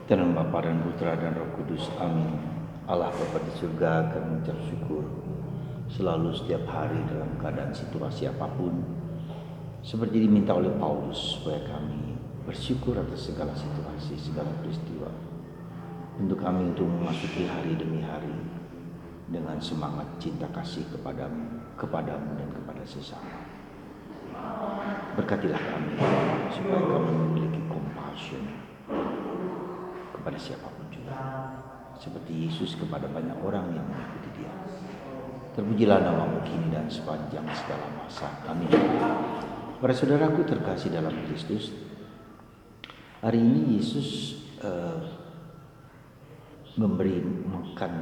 Dalam Bapa dan Putra dan Roh Kudus, amin. Allah Bapa di surga, kami mengucap syukur selalu setiap hari dalam keadaan situasi apapun, seperti diminta oleh Paulus supaya kami bersyukur atas segala situasi, segala peristiwa, untuk kami untuk memasuki hari demi hari dengan semangat cinta kasih kepadamu dan kepada sesama. Berkatilah kami supaya kami memiliki compassion kepada siapapun juga, seperti Yesus kepada banyak orang yang mengikuti dia. Terpujilah namamu kini dan sepanjang segala masa. Amin. Para saudaraku terkasih dalam Kristus, hari ini Yesus memberi makan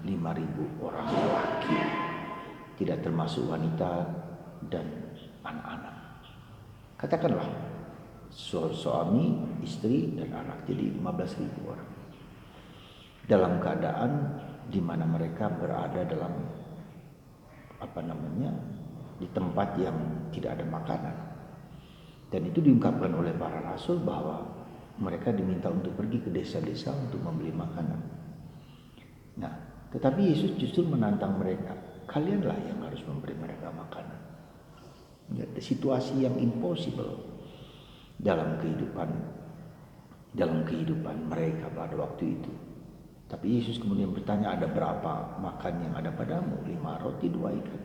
5.000 orang lelaki, tidak termasuk wanita dan anak-anak. Katakanlah suami, istri, dan anak, jadi 15.000 orang. Dalam keadaan di mana mereka berada dalam di tempat yang tidak ada makanan. Dan itu diungkapkan oleh para rasul bahwa mereka diminta untuk pergi ke desa-desa untuk membeli makanan. Nah, tetapi Yesus justru menantang mereka, kalianlah yang harus memberi mereka makanan. Ya, situasi yang impossible dalam kehidupan mereka pada waktu itu. Tapi Yesus kemudian bertanya, ada berapa makan yang ada padamu? 5 roti 2 ikan.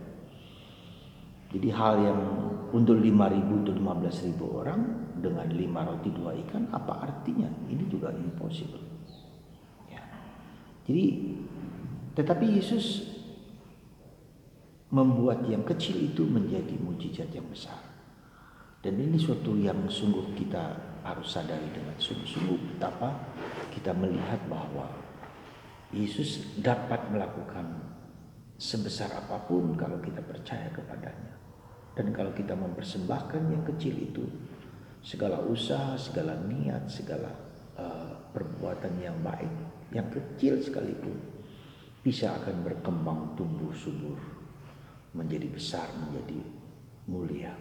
Jadi hal yang untuk 5.000 atau 15.000 orang dengan 5 roti 2 ikan, apa artinya? Ini juga impossible. Ya. Jadi, tetapi Yesus membuat yang kecil itu menjadi mujizat yang besar. Dan ini suatu yang sungguh kita harus sadari dengan sungguh-sungguh betapa kita melihat bahwa Yesus dapat melakukan sebesar apapun kalau kita percaya kepadanya. Dan kalau kita mempersembahkan yang kecil itu, segala usaha, segala niat, segala perbuatan yang baik, yang kecil sekalipun, bisa akan berkembang, tumbuh subur, menjadi besar, menjadi mulia.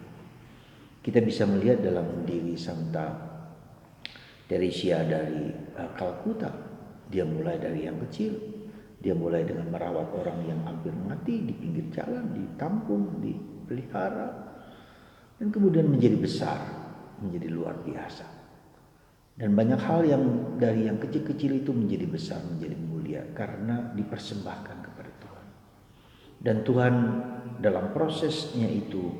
Kita bisa melihat dalam diri Santa Teresia dari Kalkuta. Dia mulai dari yang kecil. Dia mulai dengan merawat orang yang hampir mati di pinggir jalan, ditampung, dipelihara, dan kemudian menjadi besar, menjadi luar biasa. Dan banyak hal yang dari yang kecil-kecil itu menjadi besar, menjadi mulia karena dipersembahkan kepada Tuhan. Dan Tuhan dalam prosesnya itu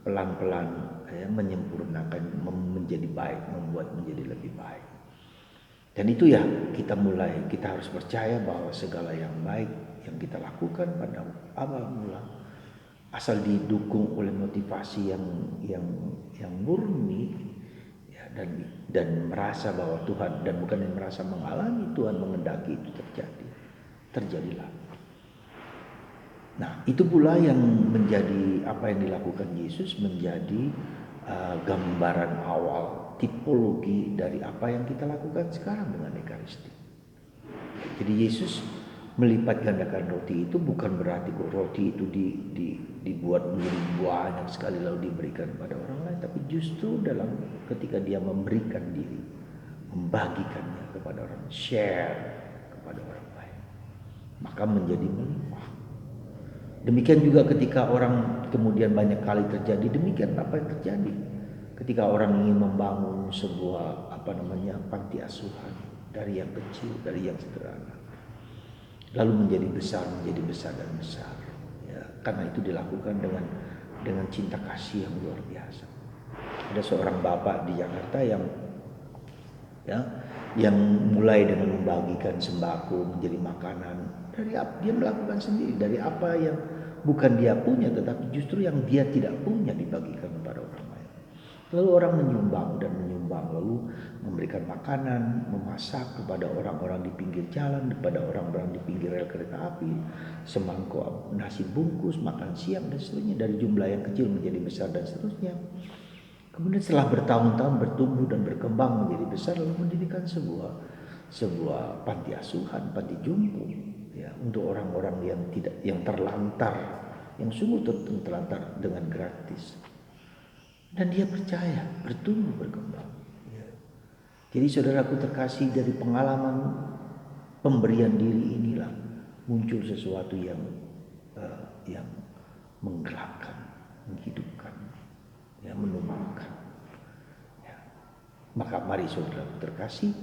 pelan-pelan menyempurnakan, menjadi baik, membuat menjadi lebih baik. Dan itu ya kita harus percaya bahwa segala yang baik yang kita lakukan pada awal mula, asal didukung oleh motivasi yang murni, ya, dan merasa bahwa Tuhan, dan bukan yang merasa mengalami Tuhan mengendaki itu terjadilah. Nah, itu pula yang menjadi apa yang dilakukan Yesus, menjadi gambaran awal, tipologi dari apa yang kita lakukan sekarang dengan Ekaristi. Jadi Yesus melipat gandakan roti itu bukan berarti roti itu dibuat menjadi banyak sekali lalu diberikan pada orang lain, tapi justru dalam ketika dia memberikan diri, membagikannya kepada orang, share kepada orang lain, maka menjadi melimpah. Demikian juga ketika orang kemudian banyak kali terjadi, demikian apa yang terjadi ketika orang ingin membangun sebuah panti asuhan dari yang kecil, dari yang sederhana, lalu menjadi besar dan besar, ya, karena itu dilakukan dengan cinta kasih yang luar biasa. Ada seorang bapak di Jakarta yang mulai dengan membagikan sembako menjadi makanan dari dia melakukan sendiri, dari apa yang bukan dia punya tetapi justru yang dia tidak punya dibagikan kepada orang lain. Lalu orang menyumbang, lalu memberikan makanan, memasak kepada orang-orang di pinggir jalan, kepada orang-orang di pinggir rel kereta api, semangkuk nasi bungkus, makan siang dan seterusnya, dari jumlah yang kecil menjadi besar dan seterusnya. Kemudian setelah bertahun-tahun bertumbuh dan berkembang menjadi besar, lalu mendirikan sebuah panti asuhan, panti jompo, ya, untuk orang-orang yang terlantar, yang sungguh terlantar dengan gratis. Dan dia percaya, bertumbuh, berkembang. Ya. Jadi saudaraku terkasih, dari pengalaman pemberian diri inilah muncul sesuatu yang menggerakkan, menghidupkan, yang menumbuhkan. Ya. Maka mari saudaraku terkasih,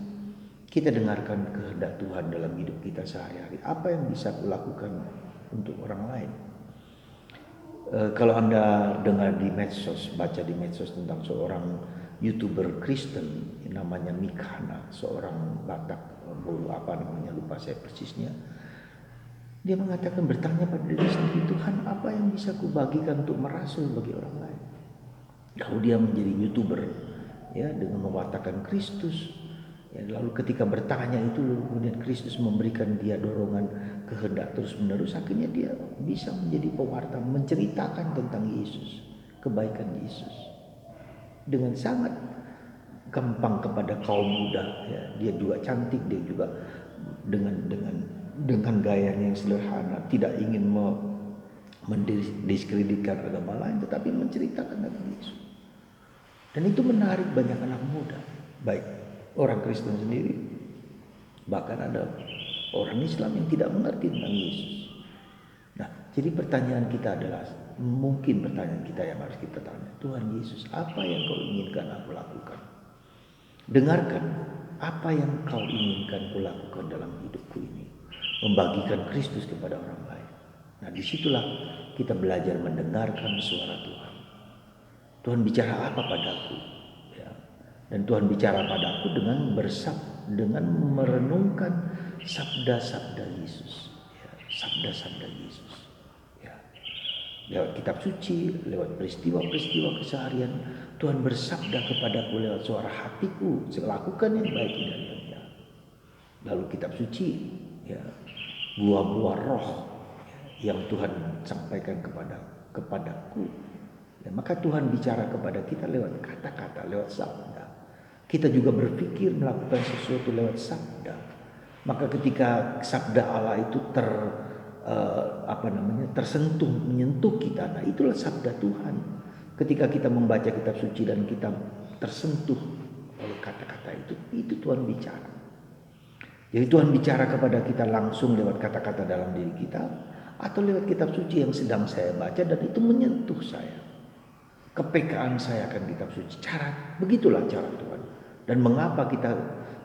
kita dengarkan kehendak Tuhan dalam hidup kita sehari-hari. Apa yang bisa kulakukan untuk orang lain? Kalau Anda dengar di medsos, baca di medsos tentang seorang YouTuber Kristen namanya Mikhana, seorang Batak, lupa saya persisnya. Dia mengatakan, bertanya pada diri sendiri, Tuhan, apa yang bisa kubagikan untuk merasul bagi orang lain? Lalu dia menjadi YouTuber, ya, dengan mewartakan Kristus. Ya, lalu ketika bertanya itu, kemudian Kristus memberikan dia dorongan kehendak terus-menerus. Akhirnya dia bisa menjadi pewarta, menceritakan tentang Yesus, kebaikan Yesus dengan sangat gampang kepada kaum muda. Ya, dia juga cantik, dia juga dengan gayanya yang sederhana, tidak ingin mendiskreditkan agama lain, tetapi menceritakan tentang Yesus. Dan itu menarik banyak anak muda, baik orang Kristen sendiri, bahkan ada orang Islam yang tidak mengerti tentang Yesus. Nah, jadi pertanyaan kita adalah, mungkin pertanyaan kita yang harus kita tanya, Tuhan Yesus, apa yang kau inginkan aku lakukan? Dengarkan apa yang kau inginkan aku lakukan dalam hidupku ini, membagikan Kristus kepada orang lain. Nah, disitulah kita belajar mendengarkan suara Tuhan. Tuhan bicara apa padaku? Ya. Dan Tuhan bicara padaku dengan merenungkan sabda-sabda Yesus, ya, sabda-sabda Yesus. Ya. Lewat kitab suci, lewat peristiwa-peristiwa keseharian, Tuhan bersabda kepadaku lewat suara hatiku, lakukan yang baik dan yang jahat. Lalu kitab suci, ya, buah-buah roh yang Tuhan sampaikan kepadaku. Ya, maka Tuhan bicara kepada kita lewat kata-kata, lewat sabda. Kita juga berpikir melakukan sesuatu lewat sabda. Maka ketika sabda Allah itu tersentuh, menyentuh kita, nah itulah sabda Tuhan. Ketika kita membaca kitab suci dan kita tersentuh oleh kata-kata itu Tuhan bicara. Jadi Tuhan bicara kepada kita langsung lewat kata-kata dalam diri kita, atau lewat kitab suci yang sedang saya baca dan itu menyentuh saya. Kepekaan saya akan kitab suci. Begitulah cara Tuhan. Dan mengapa kita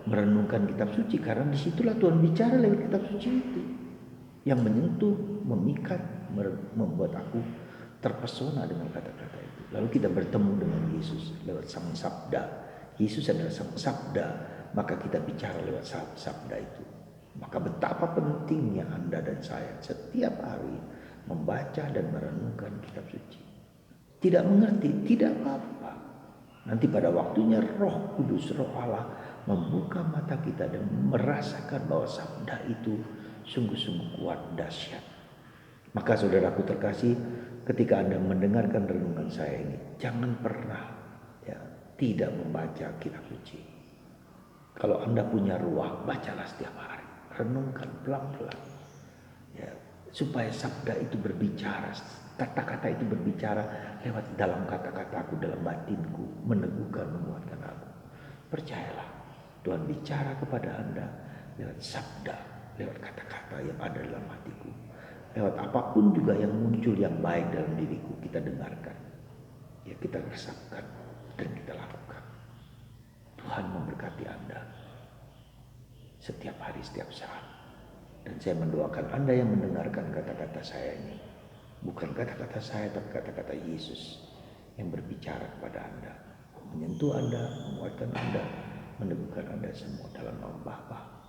merenungkan kitab suci? Karena disitulah Tuhan bicara lewat kitab suci itu, yang menyentuh, memikat, membuat aku terpesona dengan kata-kata itu. Lalu kita bertemu dengan Yesus lewat sang sabda. Yesus adalah sang sabda, maka kita bicara lewat sabda itu. Maka betapa pentingnya Anda dan saya setiap hari membaca dan merenungkan kitab suci. Tidak mengerti, tidak apa-apa. Nanti pada waktunya Roh Kudus, Roh Allah membuka mata kita dan merasakan bahwa sabda itu sungguh-sungguh kuat, dahsyat. Maka saudaraku terkasih, ketika Anda mendengarkan renungan saya ini, jangan pernah tidak membaca kitab suci. Kalau Anda punya ruang, bacalah setiap hari, renungkan pelan-pelan, supaya sabda itu berbicara, kata-kata itu berbicara lewat dalam kata-kataku, dalam batinku, meneguhkan, menguatkan aku. Percayalah, Tuhan bicara kepada Anda lewat sabda, lewat kata-kata yang ada dalam hatiku. Lewat apapun juga yang muncul yang baik dalam diriku, kita dengarkan. Ya, kita resapkan dan kita lakukan. Tuhan memberkati Anda setiap hari, setiap saat. Dan saya mendoakan Anda yang mendengarkan kata-kata saya ini, bukan kata-kata saya, tapi kata-kata Yesus yang berbicara kepada Anda, menyentuh Anda, menguatkan Anda, meneguhkan Anda semua dalam nama Bapa,